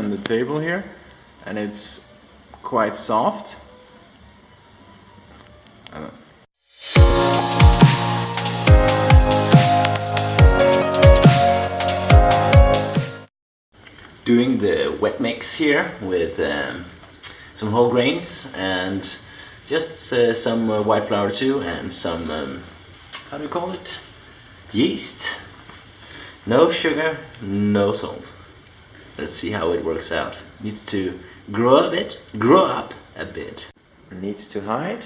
on the table here, and it's quite soft. Doing the wet mix here with some whole grains and just some white flour too, and some how do you call it? Yeast. No sugar, no salt. Let's see how it works out. Needs to grow up a bit. It needs to hide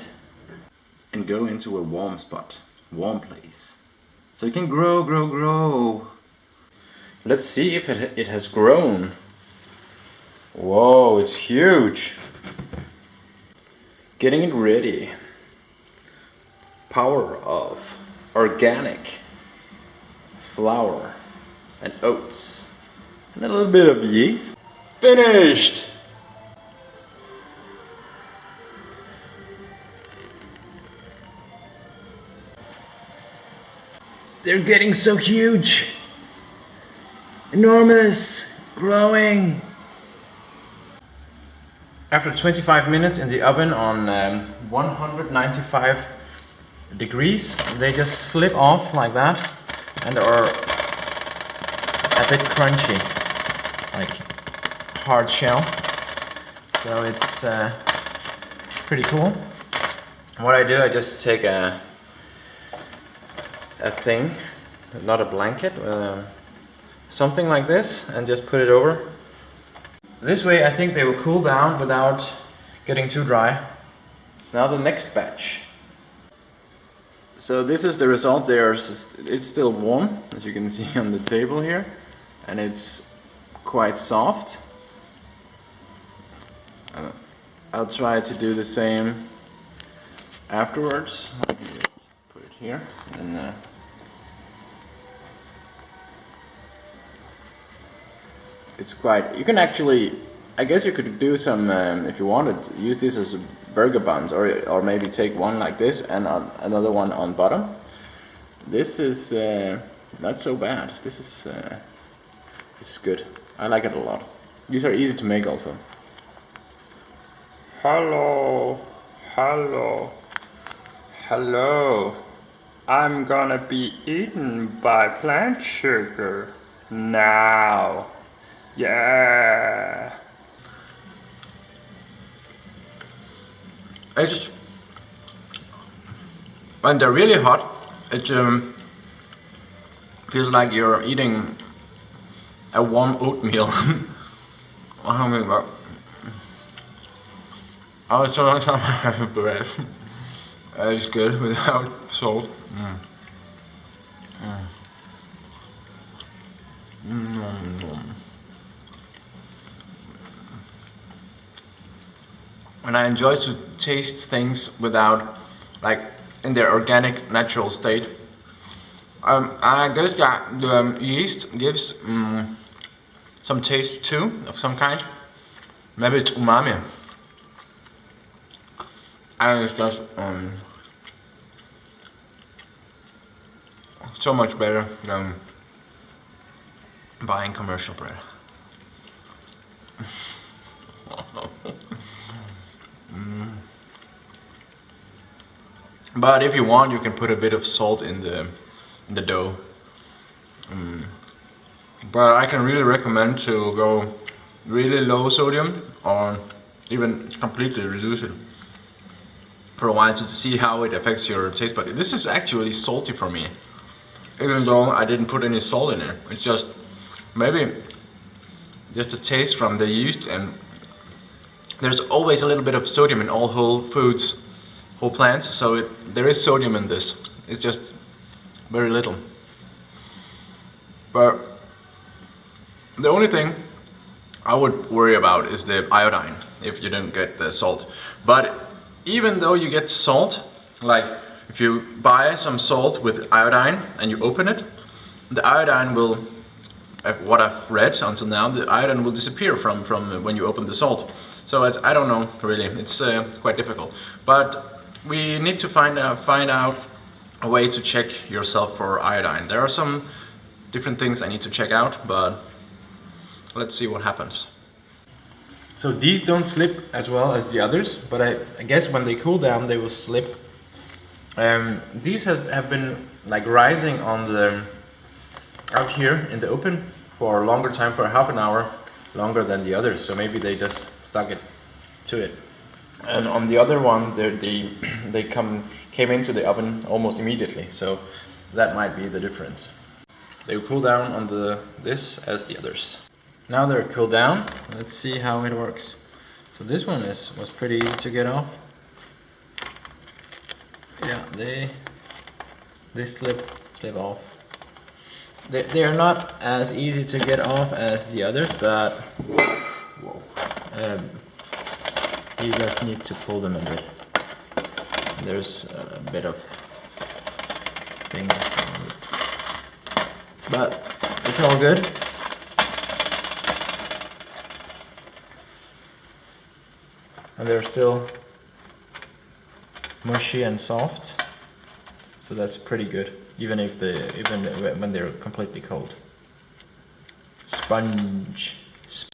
and go into a warm spot, warm place, so it can grow. Let's see if it has grown. Whoa, it's huge. Getting it ready. Power of organic flour and oats and a little bit of yeast. Finished! They're getting so huge. Enormous, growing. After 25 minutes in the oven on 195 degrees, they just slip off like that and are a bit crunchy, like hard shell. So it's pretty cool. What I do, I just take a thing, not a blanket, something like this, and just put it over. This way I think they will cool down without getting too dry. Now the next batch. So this is the result there. It's still warm, as you can see on the table here, and it's quite soft. I'll try to do the same afterwards. I can just put it here and it's quite, you can actually, I guess you could do some, if you wanted, use this as burger buns, or maybe take one like this and another one on bottom. This is not so bad. This is good. I like it a lot. These are easy to make also. Hello. I'm gonna be eaten by plant sugar now. Yeah. It's, when they're really hot, it feels like you're eating a warm oatmeal. I was so long time I have bread. It's good without salt. And I enjoy to taste things without, like, in their organic, natural state. I guess that the yeast gives some taste too, of some kind. Maybe it's umami. And it's just so much better than buying commercial bread. But if you want, you can put a bit of salt in the dough. But I can really recommend to go really low sodium, or even completely reduce it for a while to see how it affects your taste bud. This is actually salty for me, even though I didn't put any salt in it. It's just maybe just a taste from the yeast, and there's always a little bit of sodium in all whole foods, whole plants, so there is sodium in this. It's just very little. But the only thing I would worry about is the iodine, if you don't get the salt. But even though you get salt, like if you buy some salt with iodine and you open it, the iodine will, what I've read until now, the iodine will disappear from when you open the salt. So I don't know really, it's quite difficult. But we need to find out a way to check yourself for iodine. There are some different things I need to check out, but let's see what happens. So these don't slip as well as the others, but I guess when they cool down they will slip. These have been like rising on the out here in the open for a longer time, for half an hour longer than the others, so maybe they just stuck it to it. And on the other one they came into the oven almost immediately, so that might be the difference. They will cool down on this as the others. Now they're cooled down. Let's see how it works. So this one was pretty easy to get off. Yeah, they slip off. They are not as easy to get off as the others, but you just need to pull them a bit. There's a bit of thing, but it's all good. And they're still mushy and soft, so that's pretty good, even when they're completely cold. Sponge.